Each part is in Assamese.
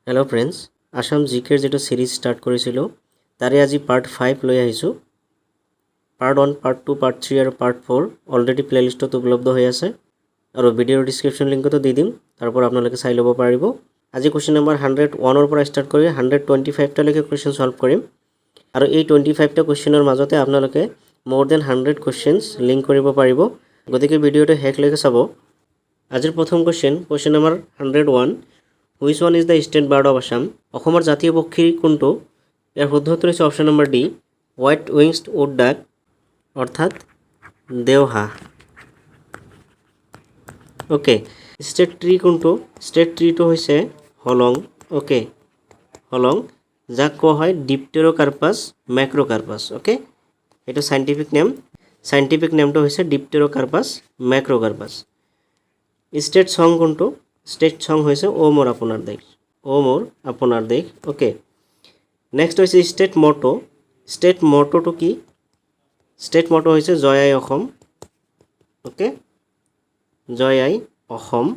हेलो फ्रेंड्स आसाम जिकेर जो सीरीज स्टार्ट करिसिलो तारे आज पार्ट 5 লৈ আহিছো पार्ट 1 पार्ट 2 पार्ट 3 और पार्ट 4 অলরেডি প্লেলিস্টত উপলব্ধ হৈ আছে আৰু ভিডিওৰ ডেসক্ৰিপচন লিংকটো দি দিম তাৰ পৰা আপোনালোকে চাই ল'ব পাৰিব আজি কোৱেশ্চন নম্বৰ 101 ৰ পৰা স্টাर्ट কৰি 125 টা লৈকে কোৱেশ্চন সলভ কৰিম আৰু এই 25 টা কোৱেশ্চনৰ মাজতে আপোনালোকে more than 100 কোৱেশ্চনছ লিংক কৰিব পাৰিব গতিকে ভিডিওটো হেক লৈকে চাব আজিৰ প্ৰথম question number 101 Which one is the state bird of Assam? অসমৰ জাতীয় পক্ষী কোনটো ইয়াৰ শুদ্ধ উত্তৰ হৈছে option number D white winged wood duck অৰ্থাৎ দেওহাঁহ ওকে স্টেট ট্ৰি কোনটো স্টেট ট্ৰিটো হৈছে হলং ওকে হলং যাক কোৱা হয় ডিপটেৰোকাৰ্পাছ মেক্ৰোকাৰ্পাছ ওকে এটা সাইন্টিফিক নেমটো হৈছে ডিপটেৰোকাৰ্পাছ মেক্ৰোকাৰ্পাছ স্টেট সং কোনটো स्टेट सॉन्ग होइसे ओ मोर अपनार देश ओके नेक्स्ट होइसे स्टेट मोटो तो की स्टेट मोटो होइसे जय आई অসম ओके जय आई অসম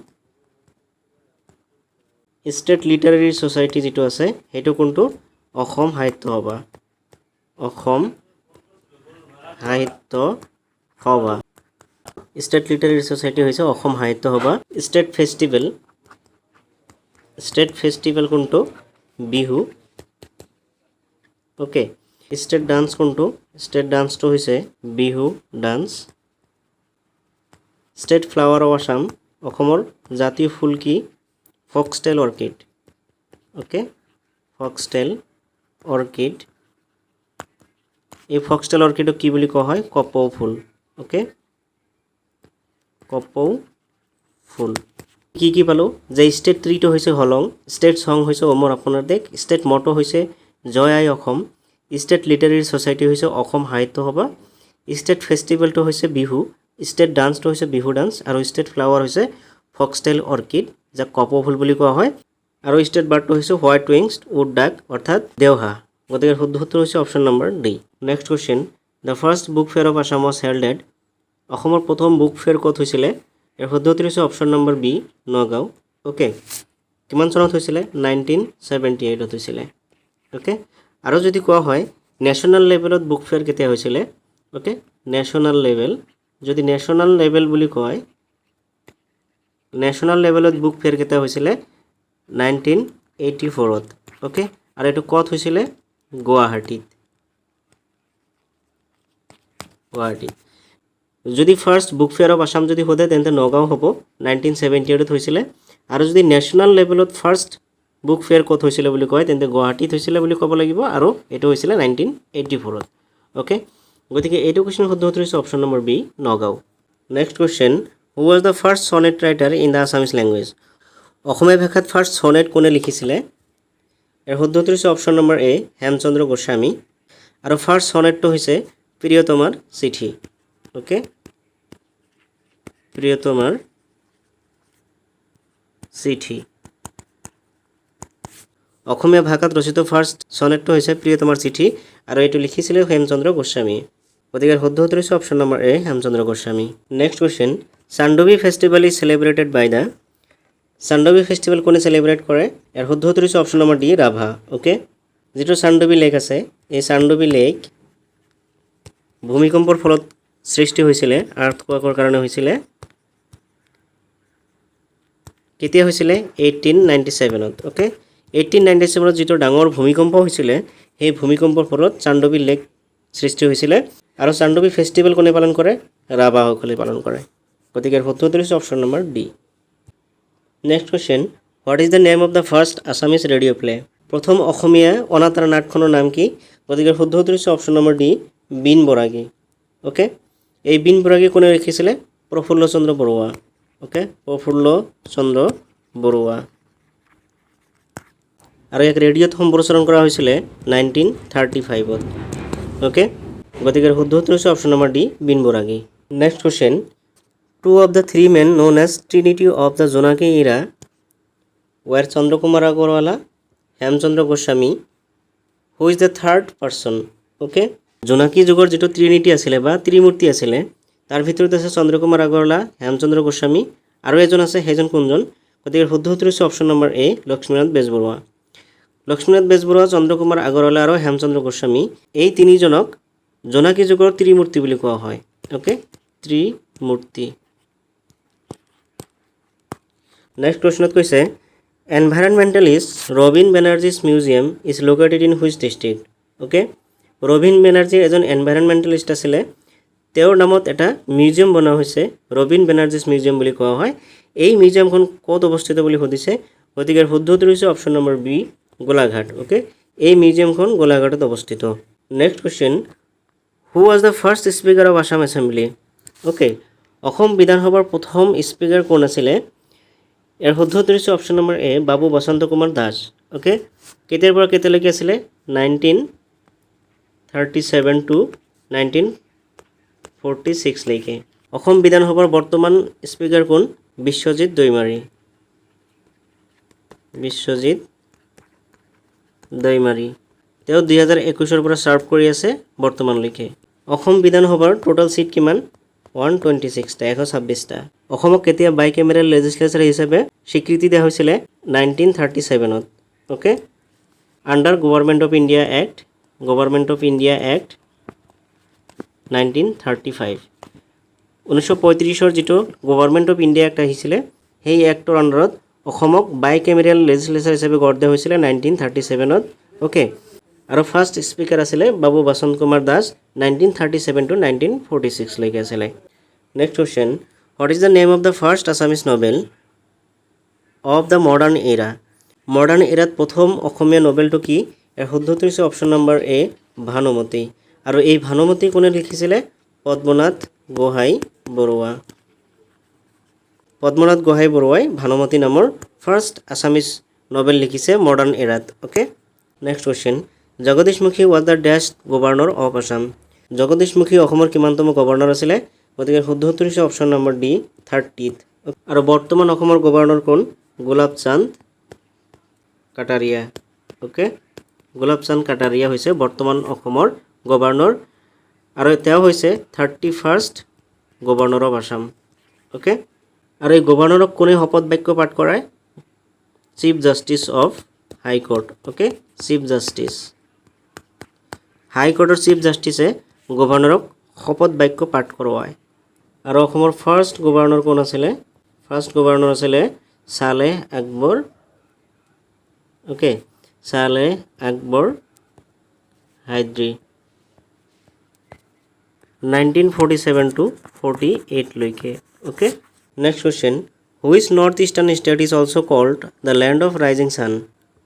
स्टेट लिटारेरी सोसाइटी जितो আছে হেতু কোনটো অসম সাহিত্য সভা स्टेट लिटारेरी सोसाइटी होइसे অসম সাহিত্য সভা स्टेट फेस्टिवल कोनটো बिहु ओके स्टेट डांस कोनটো स्टेट डांस तो होइसे Bihu dance state flower of Assam অসমৰ জাতীয় ফুল কি foxtail orchid okay foxtail orchid এই ফক্সটেল অৰ্কিডক কি বুলি কোৱা হয় কপৌ ফুল ओके কপৌ ফুল কি পালো যে স্টেট ট্ৰিটো হৈছে হলং স্টেট সং হৈছে ওমৰ আপোনাৰ দেশ স্টেট মটো হৈছে জয় আই অসম স্টেট লিটাৰেৰী সোসাইটি হৈছে অসম সাহিত্য সভা স্টেট ফেষ্টিভেলটো হৈছে বিহু স্টেট ডান্সটো হৈছে বিহু ডান্স আৰু স্টেট ফ্লাৱাৰ হৈছে ফক্সটেল অৰ্কিড যাক কপৌ ফুল বুলি কোৱা হয় আৰু স্টেট বাৰ্ডটো হৈছে হোৱাইট উইংছড উড ডাক অৰ্থাৎ দেওহাঁহ গতিকে শুদ্ধ উত্তৰ হৈছে option number D next question the first book fair of Assam was held at অসমৰ প্ৰথম বুক ফেয়াৰ ক'ত হৈছিল এৰ শুদ্ধ উত্তৰ হৈছে option number B Nagaon okay কিমান চনত হৈছিল 1978 ত হৈছিল ওকে আৰু যদি কোৱা হয় ন্যাশনাল লেভেলত বুক ফেয়াৰ কেতিয়া হৈছিল ওকে ন্যাশনাল লেভেল যদি ন্যাশনাল লেভেল বুলি কয় ন্যাশনাল লেভেলত বুক ফেয়াৰ কেতিয়া হৈছিল 1984 ত ওকে আৰু এটো ক'ত হৈছিল গুৱাহাটীত যদি first book fair of Assam যদি হতে তেন্তে নগাঁও হব 1978 ত হৈছিল আৰু যদি ন্যাশনাল লেভেলত ফাৰ্স্ট বুক ফেয়াৰ কত হৈছিল বুলি কয় তেন্তে গুৱাহাটীত হৈছিল বুলি ক'ব লাগিব আৰু এটো হৈছিল 1984 ত ওকে গতিকে এইটো কোৱেশ্চন শুদ্ধ উত্তৰ হৈছে option number B Nagaon next question who was the first sonnet writer in the Assamese language Asomiya ভাষাত ফার্স্ট সনেট কোনে লিখিছিল এর শুদ্ধ উত্তৰ হৈছে option number A Hemchandra Goswami আৰু ফাৰ্স্ট সনেটটো হৈছে প্ৰিয়তমাৰ চিঠি ओके प्रियतमार चिठी অসমীয়া ভাষাত ৰচিত ফাৰ্স্ট সনেটটো হৈছে প্ৰিয়তমাৰ চিঠি আৰু এটো লিখিছিল হেমচন্দ্ৰ গোস্বামী গতিকে শুদ্ধ উত্তৰ হৈছে option number A Hemchandra Goswami next question Chandubi festival is celebrated by the Chandubi festival কোনে সেলিব্ৰেট কৰে এৰ শুদ্ধ উত্তৰ হৈছে option number D Rabha okay যেটো চান্দোবি লেক আছে এই চান্দোবি লেক ভূমিকম্পৰ ফলত সৃষ্টি হৈছিল আৰ্থকুৱাকৰ কাৰণে হৈছিল কেতিয়া হৈছিল 1897 ত ওকে 1897 ত যেটো ডাঙৰ ভূমিকম্প হৈছিল সেই ভূমিকম্পৰ ফলত চান্দোবি লেক সৃষ্টি হৈছিল আৰু চান্দোবি ফেষ্টিভেল কোনে পালন কৰে ৰাভাসকলে পালন কৰে গতিকে শুদ্ধ উত্তৰ হৈছে option number D next question what is the name of the first Assamese radio' play প্ৰথম অসমীয়া অনাতাঁৰ নাটখনৰ নাম কি গতিকে শুদ্ধ উত্তৰ হৈছে option number D Bin Baragi okay এই বিন বৰাগী কোনে লিখিছিল প্ৰফুল্ল চন্দ্ৰ বৰুৱা ওকে প্ৰফুল্ল চন্দ্ৰ বৰুৱা আৰু এক ৰেডিঅ'ত সম্প্ৰচাৰণ কৰা হৈছিল 1935 ত ওকে গতিকে শুদ্ধ উত্তৰ হৈছে option number D Bin Baragi next question two of the three men known as trinity of the Jonaki era were Chandrakumar Agarwala Hemchandra Goswami who is the third person okay Jonaki যুগৰ যেটো ত্ৰিনিটি আছিল বা ত্ৰিমূৰ্তি আছিল তাৰ ভিতৰত আছে চন্দ্ৰকুমাৰ আগৰৱালা হেমচন্দ্ৰ গোস্বামী আৰু এজন আছে হেজন কোনজন গতিকে শুদ্ধ উত্তৰ হৈছে অপচন নম্বৰ এ লক্ষ্মীনাথ বেজবৰুৱা লক্ষ্মীনাথ বেজবৰুৱা, চন্দ্ৰকুমাৰ আগৰৱালা আৰু হেমচন্দ্ৰ গোস্বামী এই তিনিজনক জোনাকী যুগৰ ত্ৰিমূৰ্তি বুলি কোৱা হয়। ওকে, ত্ৰিমূৰ্তি। নেক্সট কুৱেশ্যনত কৈছে environmentalist Robin Banerjee's museum is located in which district. Okay, Robin Banerjee এজন এনভাইৰনমেণ্টেলিষ্ট আছিলে। তেওঁৰ নামত এটা মিউজিয়াম বনোৱা হৈছে, ৰবীন বেনাৰ্জীছ মিউজিয়াম বুলি কোৱা হয়। এই মিউজিয়ামখন ক'ত অৱস্থিত বুলি সুধিছে, গতিকে শুদ্ধ উত্তৰ হৈছে option number B, Golaghat. Okay, এই মিউজিয়ামখন গোলাঘাটত অৱস্থিত। Next question, who was the first speaker of Assam assembly. Okay, Assam বিধানসভাৰ প্ৰথম স্পীকাৰ কোন আছিলে, ইয়াৰ শুদ্ধ উত্তৰ হৈছে অপশ্যন নম্বৰ এ, বাবু বসন্ত কুমাৰ দাস। ওকে, কেতিয়াৰ পৰা কেতিয়ালৈকে আছিলে, 1937 টু 1946 লৈকে। অসম বিধানসভাৰ বৰ্তমান স্পীকাৰ কোন, বিশ্বজিৎ দৈমাৰী। বিশ্বজিৎ দৈমাৰী, তেওঁ 2021 পৰা ছাৰ্ভ কৰি আছে বৰ্তমানলৈকে। অসম বিধানসভাৰ টোটেল চিট কিমান, 126টা, 126টা। অসমক কেতিয়া বাই কেমেৰেল লেজিছলেচাৰ হিচাপে স্বীকৃতি দিয়া হৈছিলে, 1937ত। Okay, under Government of India Act, Government of India Act 1935। 1935 যিটো গভৰ্ণমেণ্ট অফ ইণ্ডিয়া এক্ট আহিছিলে, সেই এক্টৰ আণ্ডাৰত অসমক বাই কেমেৰিয়েল লেজিছলেচাৰ হিচাপে গঢ় দিয়া হৈছিলে 1937ত। ওকে, আৰু ফাৰ্ষ্ট স্পীকাৰ আছিলে বাবু বসন্ত কুমাৰ দাস, 1937 টু 1946 লৈকে আছিলে। Next question, what is the name of the first Assamese novel of the modern এৰা। মডাৰ্ণ এৰাত প্ৰথম অসমীয়া নভেলটো কি, ইয়াৰ শুদ্ধ উত্তৰ হৈছে অপশ্যন নম্বৰ এ, ভানুমতী। আৰু এই ভানুমতী কোনে লিখিছিলে, পদ্মনাথ গোহাঁই বৰুৱা। পদ্মনাথ গোহাঁই বৰুৱাই ভানুমতী নামৰ ফাৰ্ষ্ট আছামিজ নভেল লিখিছে modern era. Okay, next question, Jagdish Mukhi was the ডেষ্ট গভৰ্ণৰ অফ আছাম। জগদীশমুখী অসমৰ কিমানতম গভৰ্ণৰ আছিলে, গতিকে শুদ্ধ উত্তৰ হৈছে অপশ্যন নম্বৰ ডি, 30th। আৰু বৰ্তমান অসমৰ গভৰ্ণৰ কোন, গোলাপ চান্দ কাটাৰিয়া। ওকে, গোলাপ চান্দ কাটাৰিয়া হৈছে বৰ্তমান অসমৰ গভৰ্ণৰ, আৰু তেওঁ হৈছে 31st governor of Assam. Okay, আৰু এই গভৰ্ণৰক কোনে শপত বাক্য পাঠ কৰায়, chief justice of high court. Okay, chief justice, হাইকোৰ্টৰ চিফ জাষ্টিছে গভৰ্ণৰক শপত বাক্য পাঠ কৰোৱায়। আৰু অসমৰ ফাৰ্ষ্ট গভৰ্ণৰ কোন আছিলে, ফাৰ্ষ্ট গভৰ্ণৰ আছিলে ছালেহ আকবৰ। ওকে, ছালেহ আকবৰ হাইদ্ৰি, 1947 টু 48 লৈকে। Okay, next question, which north eastern state is also' called the land of rising sun.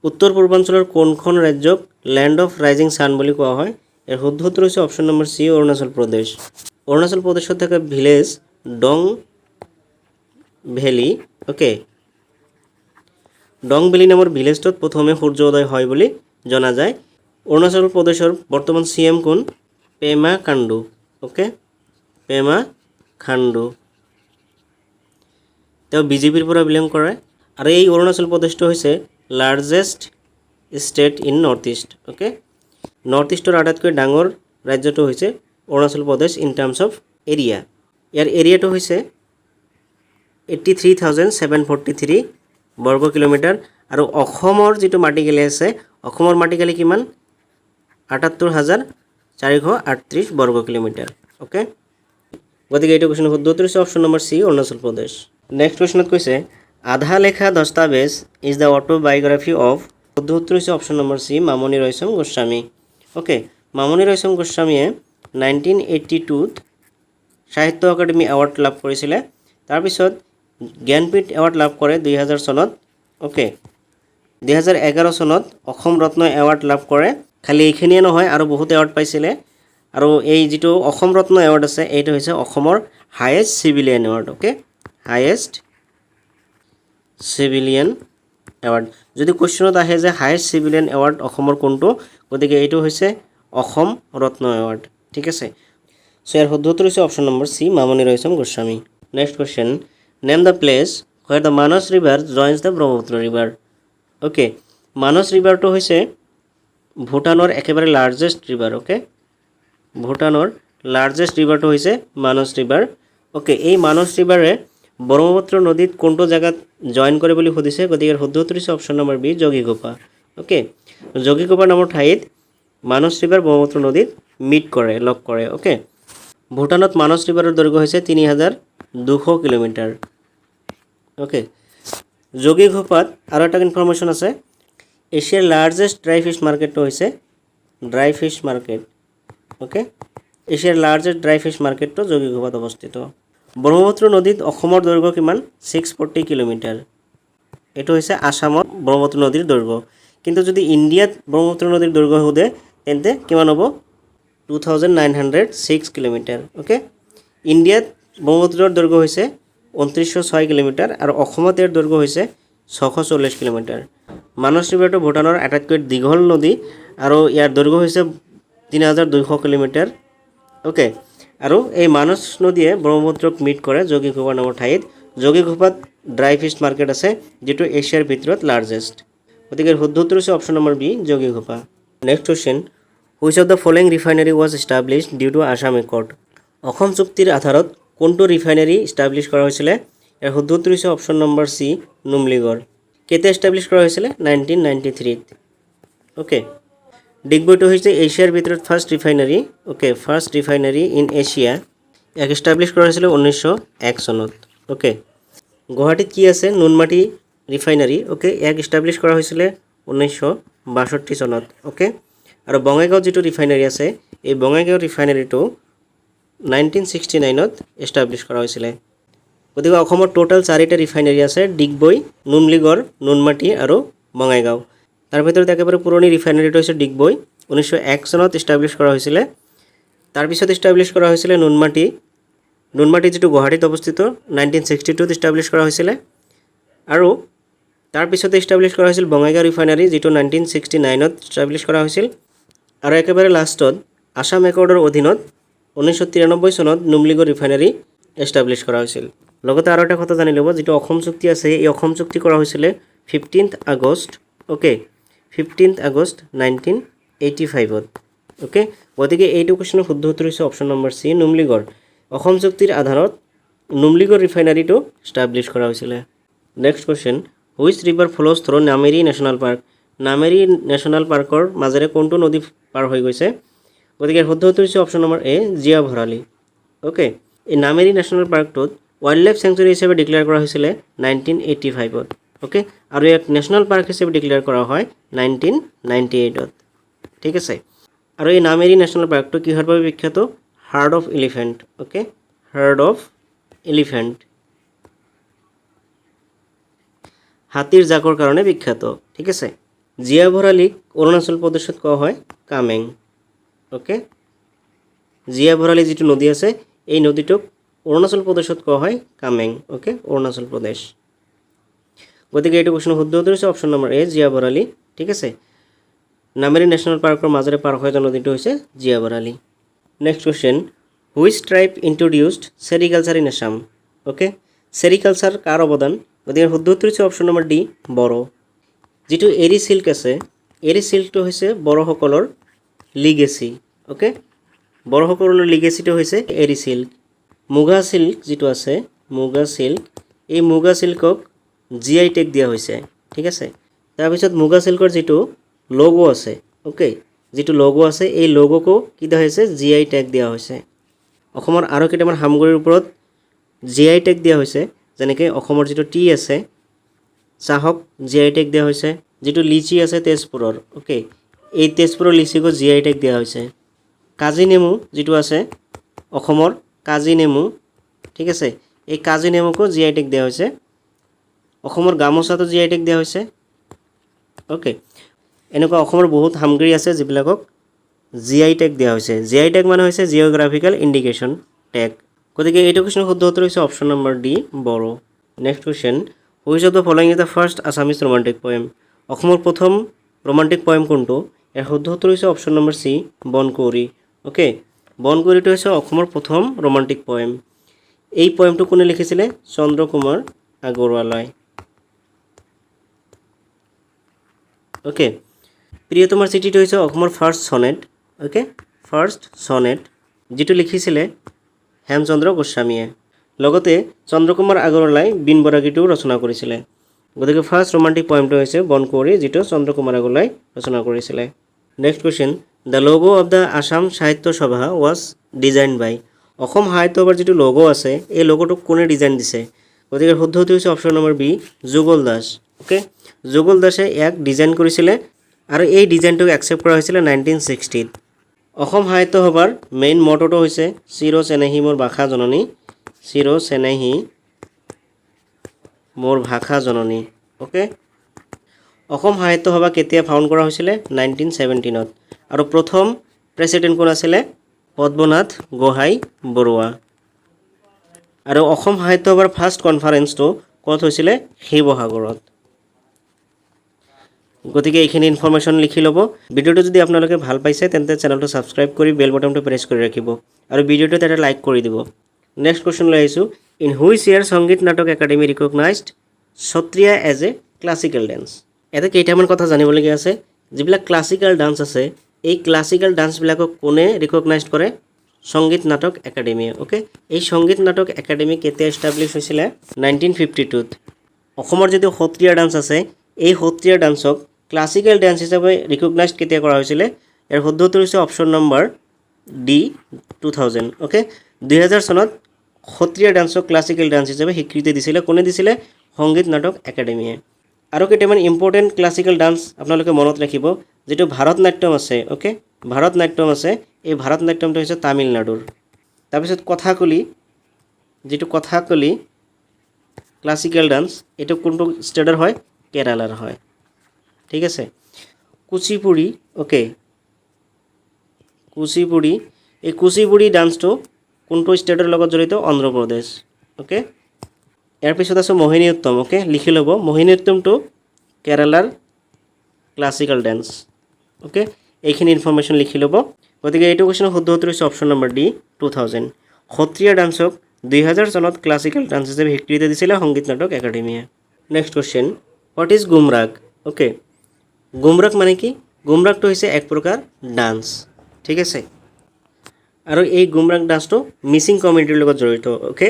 উত্তৰ পূৰ্বাঞ্চলৰ কোনখন ৰাজ্যক লেণ্ড অফ ৰাইজিং ছান বুলি কোৱা হয়, ইয়াৰ শুদ্ধ উত্তৰ হৈছে option number C, Arunachal Pradesh. Arunachal প্ৰদেশত থকা ভিলেজ ডং ভেলী। ওকে, ডং ভেলী নামৰ ভিলেজটোত প্ৰথমে সূৰ্য উদয় হয় বুলি জনা যায়। অৰুণাচল প্ৰদেশৰ বৰ্তমান CM কোন, পেমা খাণ্ডু। ওকে, পেমা খাণ্ডু, তেওঁ BJPৰ পৰা বিলং কৰে। আৰু এই অৰুণাচল প্ৰদেশটো হৈছে largest state in north east. Okay, north ইষ্টৰ আটাইতকৈ ডাঙৰ ৰাজ্যটো হৈছে Arunachal Pradesh in terms of area. ইয়াৰ এৰিয়াটো হৈছে 83,743 বৰ্গ কিলোমিটাৰ। আৰু অসমৰ যিটো মাটিকালি আছে, অসমৰ মাটিকালি কিমান, 78,438 বৰ্গ কিলোমিটাৰ। ওকে, গতিকে এইটো কুৱেশ্যন শুদ্ধ উত্তৰ হৈছে option number C, Arunachal Pradesh. Next কুৱেশ্যনত কৈছে আধা লেখা দস্তাবেজ ইজ দ্য অটোবায়োগ্ৰাফি অফ। শুদ্ধ উত্তৰ হৈছে option number C, Mamoni Raisom Goswami. Okay, Mamoni Raisom গোস্বামীয়ে 1982ত সাহিত্য একাডেমি এৱাৰ্ড লাভ কৰিছিলে। তাৰপিছত জ্ঞানপীঠ এৱাৰ্ড লাভ কৰে 2000 চনত। ওকে, 2011 চনত অসম ৰত্ন এৱাৰ্ড লাভ কৰে। খালি এইখিনিয়ে নহয়, আৰু বহুত এৱাৰ্ড পাইছিলে। আৰু এই যিটো অসম ৰত্ন এৱাৰ্ড আছে, এইটো হৈছে অসমৰ highest civilian award. Okay, highest civilian award. যদি কুৱেশ্যনত আহে যে হায়েষ্ট চিভিলিয়ান এৱাৰ্ড অসমৰ কোনটো, গতিকে এইটো হৈছে অসম ৰত্ন এৱাৰ্ড। ঠিক আছে, চ' ইয়াৰ শুদ্ধ উত্তৰ হৈছে option number C, Mamoni Raisom Goswami. Next question, name the place where the Manas river joins the Brahmaputra river. Okay, Manas ৰিভাৰটো হৈছে ভূটানৰ একেবাৰে লাৰ্জেষ্ট ৰিভাৰ। ওকে, ভূটানৰ লাৰ্জেষ্ট ৰিভাৰটো হৈছে মানস ৰিভাৰ। ওকে, এই মানস ৰিভাৰে ব্ৰহ্মপুত্ৰ নদীত কোনটো জেগাত জইন কৰে বুলি সুধিছে, গতিকে শুদ্ধ উত্তৰ হৈছে option number B, Jogighopa. Okay, Jogighopa নামৰ ঠাইত মানস ৰিভাৰ ব্ৰহ্মপুত্ৰ নদীত মিট কৰে লগ কৰে ওকে ভূটানত মানস ৰিভাৰৰ দৈৰ্ঘ্য হৈছে 3200 কিলোমিটাৰ ওকে যোগীঘোপাত আৰু এটা ইনফৰমেশ্যন আছে এছিয়াৰ লাৰ্জেষ্ট ড্ৰাই ফিছ মাৰ্কেটটো হৈছে ড্ৰাই ফিছ মাৰ্কেট ওকে এছিয়াৰ লাৰ্জেষ্ট ড্ৰাই ফিছ মাৰ্কেটটো যোগীঘোপাত অৱস্থিত ব্ৰহ্মপুত্ৰ নদীত অসমৰ দৈৰ্ঘ্য কিমান 640 কিলোমিটাৰ এটো হৈছে আসামত ব্ৰহ্মপুত্ৰ নদীৰ দৈৰ্ঘ্য কিন্তু যদি ইণ্ডিয়াত ব্ৰহ্মপুত্ৰ নদীৰ দৈৰ্ঘ্য হোদে তেন্তে কিমান হ'ব 2906 কিলোমিটাৰ ওকে ইণ্ডিয়াত ব্ৰহ্মপুত্ৰৰ দৈৰ্ঘ্য হৈছে 2906 কিলোমিটাৰ আৰু অসমত ইয়াৰ দৈৰ্ঘ্য হৈছে 640 কিলোমিটাৰ মানস ৰিভাৰটো ভূটানৰ আটাইতকৈ দীঘল নদী আৰু ইয়াৰ দৈৰ্ঘ্য হৈছে 3200 কিলোমিটাৰ ওকে আৰু এই মানস নদীয়ে ব্ৰহ্মপুত্ৰক মিট কৰে যোগীঘোপা নামৰ ঠাইত যোগীঘোপাত ড্ৰাই ফিছ মাৰ্কেট আছে যেটো এছিয়াৰ ভিতৰত লাৰ্জেষ্ট গতিকে শুদ্ধ উত্তৰ হৈছে option number B Jogighopa next question which of the following refinery was established due to Assam accord Assam চুক্তিৰ আধাৰত কোনটো ৰিফাইনাৰী এষ্টাব্লিছ কৰা হৈছিল ইয়াৰ শুদ্ধ উত্তৰ হৈছে অপচন নম্বৰ সি নুমলিগড় কেতিয়া এষ্টাব্লিছ কৰা হৈছিল 1993 ওকে ডিগবৈটো হৈছে এছিয়াৰ ভিতৰত first refinery okay first refinery in Asia ইয়াক এষ্টাব্লিছ কৰা হৈছিল 1901 চনত ওকে গুৱাহাটীত কি আছে নুনমাটি ৰিফাইনাৰী ওকে ইয়াক এষ্টাব্লিছ কৰা হৈছিল 1962 চনত ওকে আৰু বঙাইগাঁও যেটো ৰিফাইনাৰী আছে এই বঙাইগাঁও ৰিফাইনাৰীটো 1969ত এষ্টাব্লিছ কৰা হৈছিল গতিকে অসমৰ টোটাল 4টা ৰিফাইনাৰী আছে ডিগবৈ নুমলিগড় নুনমাটি আৰু বঙাইগাঁও তাৰ ভিতৰত একেবাৰে পুৰণি ৰিফাইনাৰীটো হৈছে ডিগবৈ 1901 চনত এষ্টাব্লিছ কৰা হৈছিল তাৰ পিছত এষ্টাব্লিছ কৰা হৈছিল নুনমাটি যেটো গুৱাহাটীত অৱস্থিত 1962ত এষ্টাব্লিছ কৰা হৈছিল আৰু তাৰ পিছত এষ্টাব্লিছ কৰা হৈছিল বঙাইগাঁও ৰিফাইনাৰী যেটো 1969ত এষ্টাব্লিছ কৰা হৈছিল আৰু একেবাৰে লাষ্টত আসাম একৰ্ডৰ অধীনত 1993 চনত নুমলিগড় ৰিফাইনাৰী এষ্টাব্লিছ কৰা হৈছিল লগতে আৰু এটা কথা জানি লব যেটো অসম চুক্তি আছে এই অসম চুক্তি কৰা হৈছিল 15th August okay 15th August 1985ত ওকে গতিকে এইটো কোৱেশ্চনৰ শুদ্ধ উত্তৰ হৈছে option number C Numaligarh Asom চুক্তিৰ আধাৰত নুমলিগড় ৰিফাইনাৰীটো এষ্টাব্লিছ কৰা হৈছিল next question which river flows through Nameri national park Nameri national পাৰ্কৰ মাজেৰে কোনটো নদী পাৰ হৈ গৈছে গতিকে শুদ্ধ উত্তৰ হৈছে option number A Jia Bharali okay এই নামেৰি নেশ্যনেল পাৰ্কটোত ৱাইল্ড লাইফ চেংচুৰী হিচাপে ডিক্লেয়াৰ কৰা হৈছিল 1985ত ওকে আৰু ইয়াক নেশ্যনেল পাৰ্ক হিচাপে ডিক্লেয়াৰ কৰা হয় 1998ত ঠিক আছে আৰু এই নামেৰি নেশ্যনেল পাৰ্কটো কিহৰ বাবে বিখ্যাত hard of elephant okay hard of elephant হাতীৰ জাকৰ কাৰণে বিখ্যাত ঠিক আছে জিয়া ভৰালীক অৰুণাচল প্ৰদেশত কোৱা হয় কামেং ওকে জিয়া ভৰালী যেটো নদী আছে এই নদীটোক অৰুণাচল প্ৰদেশত কোৱা হয় কামেং ওকে অৰুণাচল প্ৰদেশ গতিকে এইটো কোৱেশ্চনৰ শুদ্ধ উত্তৰ হৈছে option number A Jia Bharali ঠিক আছে নামেৰি নেশ্যনেল পাৰ্কৰ মাজেৰে পাৰ হৈ যোৱা নদীটো হৈছে Jia Bharali next question which tribe introduced sericulture in Assam okay sericulture কাৰ অৱদান গতিকে শুদ্ধ উত্তৰ হৈছে অপচন নম্বৰ ডি বড়ো যেটো এৰি সিল্ক আছে এৰি সিল্কটো হৈছে বড়োসকলৰ লিগেসি ওকে বড়োসকলৰ লিগেসিটো হৈছে এৰি সিল্ক মুগা সিল্ক যেটো আছে মুগা সিল্ক এই মুগা সিল্কক জিআই টেগ দিয়া হৈছে ঠিক আছে তাৰ পিছত মুগা সিল্কৰ যেটো লোগো আছে ওকে যেটো লোগো আছে এই লোগোকো কি দিয়া হৈছে জিআই টেগ দিয়া হৈছে অসমৰ আৰু কেইটামান সামগ্ৰীৰ ওপৰত জিআই টেগ দিয়া হৈছে যেনেকৈ অসমৰ যেটো টি আছে চাহক জিআই টেগ দিয়া হৈছে যেটো লিচি আছে তেজপুৰৰ ওকে এই তেজপুৰৰ লিচিকো জিআই টেগ দিয়া হৈছে কাজি নেমু যেটো আছে অসমৰ কাজি নেমু ঠিক আছে এই কাজি নেমুকো জিআই টেগ দিয়া হৈছে অসমৰ গামোচাটো জিআই টেগ দিয়া হৈছে ওকে এনেকুৱা অসমৰ বহুত সামগ্ৰী আছে যিবিলাকক জিআই টেগ দিয়া হৈছে জিআই টেগ মানে হৈছে জিওগ্ৰাফিক্যাল ইন্ডিকেশন টেগ গতিকে এইটো কোৱেশ্চনৰ শুদ্ধ উত্তৰ হৈছে option number D Bodo next question which of the following is the first Assamese romantic poem অসমৰ প্ৰথম ৰোমান্টিক পোয়েম কোনটো ইয়াৰ শুদ্ধ উত্তৰ হৈছে option number C Bonkuwori okay বনকুঁৱৰীটো হৈছে অসমৰ প্ৰথম ৰোমান্টিক পোয়েম এই পোয়েমটো কোনে লিখিছিল চন্দ্ৰকুমাৰ আগৰৱালাই ওকে প্ৰিয়তমাৰ চিঠিটো হৈছে অসমৰ first sonnet okay first sonnet যেটো লিখিছিল হেমচন্দ্ৰ গোস্বামীয়ে লগতে চন্দ্ৰকুমাৰ আগৰৱালাই বিন বৰাগীটো ৰচনা কৰিছিল গতিকে ফাৰ্ষ্ট ৰোমান্টিক পয়েমটো হৈছে বনকুঁৱৰী যিটো চন্দ্ৰকুমাৰ আগৰৱালাই ৰচনা কৰিছিলে next question the logo of the Assam সাহিত্য সভা ৱাজ ডিজাইন বাই অসম সাহিত্য সভাৰ যিটো লোগো আছে এই লোগোটো কোনে ডিজাইন দিছে গতিকে শুদ্ধটো হৈছে অপশ্যন নম্বৰ বি যুগল দাস ওকে যুগল দাসে ইয়াক ডিজাইন কৰিছিলে আৰু এই ডিজাইনটোক একচেপ্ট কৰা হৈছিলে 1960 অসম সাহিত্য সভাৰ মেইন মটটো হৈছে চিৰ চেনেহী মোৰ ভাষা জননী চিৰ চেনেহী মোৰ ভাষা জননী ওকে অসম সাহিত্য সভা কেতিয়া ফাউণ্ড কৰা হৈছিলে 1917ত আৰু প্ৰথম প্ৰেসিডেন্ট কোন আছিল পদ্মনাথ গোহাই বৰুৱা আৰু অসম সাহিত্য সভাৰ ফাৰ্ষ্ট কনফাৰেন্সটো ক'ত হৈছিলে শিৱসাগৰত গতিকে এইখিনি ইনফৰমেশন লিখি ল'ব ভিডিওটো যদি আপোনালোকে ভাল পাইছে তেন্তে চেনেলটো সাবস্ক্ৰাইব কৰি বেল বটনটো প্ৰেছ কৰি ৰাখিব আৰু ভিডিওটো এটা লাইক কৰি দিব নেক্সট কোৱেশ্চন লৈ আহিছো ইন হুইচ ইয়াৰ Sangeet Natak Akademi recognized Sattriya as a classical dance এটা কেইটামান কথা জানিবলগীয়া আছে যিবিলাক ক্লাছিক্যাল ডান্স আছে এই ক্লাছিক্যাল ডান্সবিলাকক কোনে ৰিকগনাইজ কৰে সংগীত নাটক একাডেমি ওকে এই সংগীত নাটক একাডেমি কেতিয়া এস্টাবলিশ হৈছিল 1952ত অসমৰ যেটো সত্ৰিয়া ডান্স আছে এই সত্ৰিয়া ডান্সক ক্লাছিক্যাল ডান্স হিচাপে ৰিকগনাইজড কেতিয়া কৰা হৈছিল ইয়াৰ শুদ্ধটো হৈছে অপশ্যন নম্বৰ ডি 2000 ওকে 2000 চনত সত্ৰিয়া ডান্সক ক্লাছিক্যাল ডান্স হিচাপে স্বীকৃতি দিছিলে কোনে দিছিলে সংগীত নাটক একাডেমিয়ে আৰু কেইটামান ইম্পৰ্টেন্ট ক্লাছিক্যাল ডান্স আপোনালোকে মনত ৰাখিব যেটো ভাৰত নাট্যম আছে ওকে ভাৰত নাট্যম আছে এই ভাৰত নাট্যমটো হৈছে তামিলনাডুৰ তাৰপিছত কথাকলি যেটো কথাকলি ক্লাছিক্যাল ডান্স এটো কোনটো ষ্টেটৰ হয় কেৰালাৰ হয় ঠিক আছে কুচিপুড়ি ওকে কুচিপুড়ি এই কুচিপুড়ি ডান্সটো কোনটো ষ্টেটৰ লগত জড়িত অন্ধ্ৰ প্ৰদেশ ওকে ইয়াৰ পিছত আছে মোহিনী উত্তম ওকে লিখি ল'ব মোহিনী উত্তমটো কেৰালাৰ ক্লাছিক্যাল ডান্স ওকে এইখিনি ইনফৰমেশন লিখি ল'ব গতিকে এইটো কোৱেশ্চনৰ শুদ্ধ উত্তৰ হৈছে অপশ্যন নম্বৰ ডি 2000 সত্ৰিয়া ডান্সক 2000 চনত ক্লাছিক্যাল ডান্স হিচাপে স্বীকৃতি দিছিলে সংগীত নাটক একাডেমিয়ে next question what is Gumrag okay Gumrag মানে কি গুমৰাগটো হৈছে এক প্ৰকাৰ ডান্স ঠিক আছে আৰু এই গুমৰাগ ডান্সটো মিচিং কমিউনিটিৰ লগত জড়িত ওকে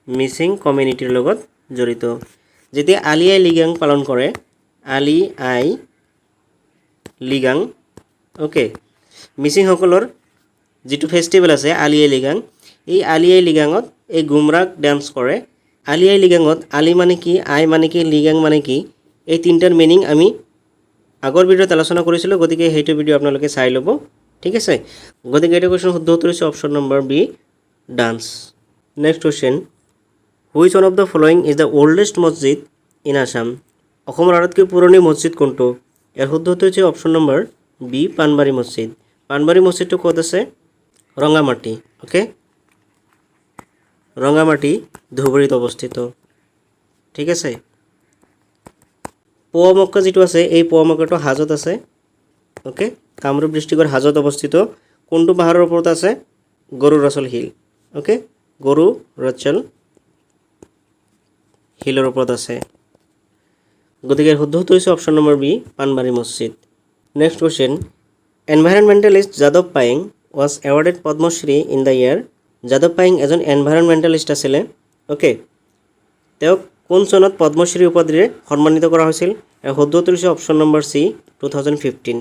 মিচিং কমিউনিটিৰ লগত জড়িত যেতিয়া আলি আই লিগাং পালন কৰে আলি আই লিগাং ওকে মিচিং সকলৰ যেটো ফেষ্টিভেল আছে আলি আই লিগাং এই আলি আই লিগাঙত এই গুমৰাগ ডান্স কৰে আলি আই লিগাঙত আলি মানে কি আই মানে কি লিগাং মানে কি এই তিনটাৰ মিনিং আমি আগৰ ভিডিওত আলোচনা কৰিছিলো গতিকে হেইটো ভিডিও আপোনালোকে চাই ল'ব ঠিক আছে গতিকে এটা কোৱেশ্চন শুদ্ধ উত্তৰ হৈছে option number B dance next question which one of the following is the oldest মছজিদ ইন আসাম অসমৰ আটাইতকৈ পুৰণি মছজিদ কোনটো ইয়াৰ শুদ্ধ উত্তৰ হৈছে অপশ্যন নম্বৰ বি পানবাৰী মছজিদ পানবাৰী মছজিদটো ক'ত আছে ৰঙামাটি ওকে ৰঙামাটি ধুবুৰীত অৱস্থিত ঠিক আছে পোৱা মক্কা যেটো আছে এই পোৱা মক্কাটো হাজত আছে ওকে কামৰূপ ডিস্ট্ৰিক্টৰ হাজত অৱস্থিত কোনটো পাহাৰৰ ওপৰত আছে গৰুৰাচল হিল ওকে গৰুৰাচল হিলৰ ওপৰত আছে গতিকে শুদ্ধ উত্তৰ হৈছে অপশ্যন নম্বৰ বি পানবাৰী মছজিদ নেক্সট কোৱেশ্চন এনভাইৰনমেন্টালিষ্ট যাদৱ Payeng was awarded Padma Shri in the year যাদৱ পায়েং এজন এনভাইৰনমেন্টালিষ্ট আছিল ওকে তেওঁক কোন চনত পদ্মশ্ৰী উপাধিৰে সন্মানিত কৰা হৈছিল আৰু শুদ্ধ উত্তৰ হৈছে অপশ্যন নম্বৰ সি 2015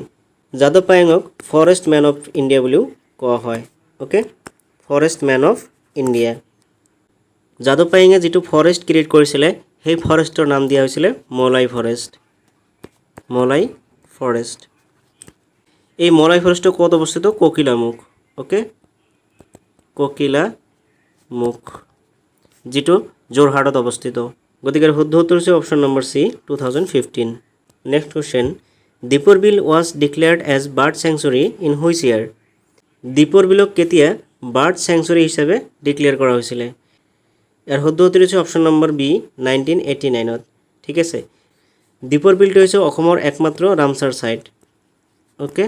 যাদৱ পায়েঙক ফৰেষ্ট ম্যান অফ ইণ্ডিয়া বুলিও কোৱা হয় okay forest man of India যাদৱ পায়েঙে যেটো ফৰেষ্ট ক্ৰিয়েট কৰিছিল সেই ফৰেষ্টৰ নাম দিয়া হৈছিল মলাই ফৰেষ্ট এই মলাই ফৰেষ্টটো ক'ত অৱস্থিত কোকিলামুখ ওকে কোকিলামুখ যেটো যোৰহাটত অৱস্থিত গতিকে শুদ্ধ উত্তৰ হৈছে option number C 2015 next question দীপৰ বিল was declared as bird sanctuary in which year দীপৰ বিলক কেতিয়া বাৰ্ড স্যাংচুৰী হিচাপে ডিক্লেয়াৰ কৰা হৈছিল ইয়াৰ শুদ্ধ উত্তৰ হৈছে অপশ্যন নম্বৰ বি 1989ত ঠিক আছে দীপৰ বিলটো হৈছে অসমৰ একমাত্ৰ Ramsar site okay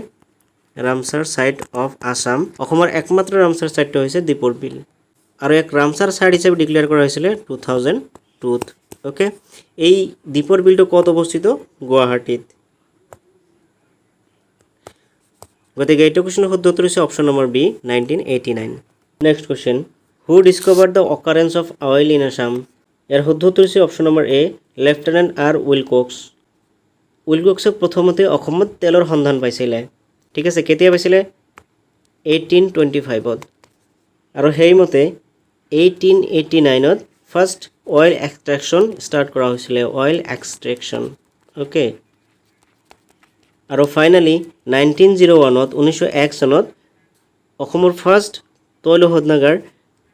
Ramsar site of Assam অসমৰ একমাত্ৰ ৰামসাৰ সাইটটো হৈছে দীপৰ বিল আৰু এক ৰামসাৰ সাইট হিচাপে ডিক্লেয়াৰ কৰা হৈছিল 2002ত ওকে এই দীপৰ বিলটো ক'ত অৱস্থিত গুৱাহাটীত গতিকে এইটো কোৱেশ্চনৰ শুদ্ধ উত্তৰ হৈছে option number B 1989 next question who discovered the occurrence of oil in Assam ইয়াৰ শুদ্ধ উত্তৰ হৈছে option number A lieutenant R Wilcox. উইলকক্সক প্ৰথমতে অসমত তেলৰ সন্ধান পাইছিলে, ঠিক আছে, কেতিয়া পাইছিলে 1825ত, আৰু সেইমতে 1889ত ফাৰ্ষ্ট অইল এক্সট্ৰেকশ্যন ষ্টাৰ্ট কৰা হৈছিলে, অইল এক্সট্ৰেকশ্যন, অ'কে। আৰু ফাইনেলি 1901ত 1901 চনত অসমৰ ফাৰ্ষ্ট তৈল শোধনাগাৰ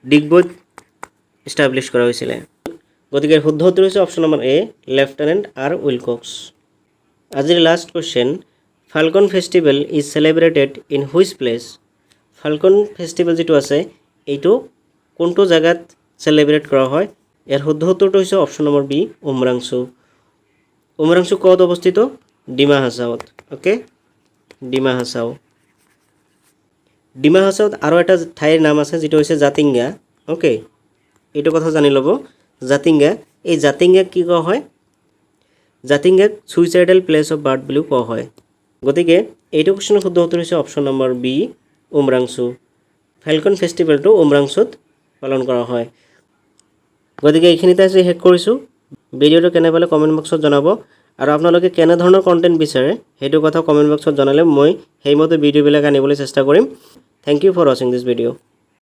ডিগবৈত ইষ্টাব্লিছ কৰা হৈছিলে। গতিকে শুদ্ধ উত্তৰ হৈছে option number A lieutenant R Wilcox. আজিৰ last question, falcon festival is celebrated in which place? Falcon festival যিটো আছে এইটো কোনটো জেগাত চেলিব্ৰেট কৰা হয়? ইয়াৰ শুদ্ধ উত্তৰটো হৈছে option number B Umrangso. Umrangso ক'ত অৱস্থিত? ডিমা হাছাওত, অ'কে, ডিমা হাছাও। ডিমা হাছাওত আৰু এটা ঠাইৰ নাম আছে যিটো হৈছে জাতিংগা, অ'কে, এইটো কথা জানি ল'ব। জাতিংগা, এই জাতিংগাক কি কোৱা হয়? জাতিংগাক ছুইচাইডেল প্লেচ অফ বাৰ্থ বুলিও কোৱা হয়। গতিকে এইটো কুৱেশ্যনৰ শুদ্ধ উত্তৰ হৈছে অপশ্যন নম্বৰ বি উমৰাংচু। ফাল্কন ফেষ্টিভেলটো উমৰাংচুত পালন কৰা হয়। গতিকে এইখিনিতে আজি শেষ কৰিছোঁ। ভিডিঅ'টো কেনে পালে কমেণ্ট বক্সত জনাব, আৰু আপোনালোকে কেনেধৰণৰ কণ্টেণ্ট বিচাৰে সেইটো কথা কমেণ্ট বক্সত জনালে মই সেইমতে ভিডিঅ'বিলাক আনিবলৈ চেষ্টা কৰিম। থেংক ইউ ফৰ ৱাচিং দিছ ভিডিঅ'।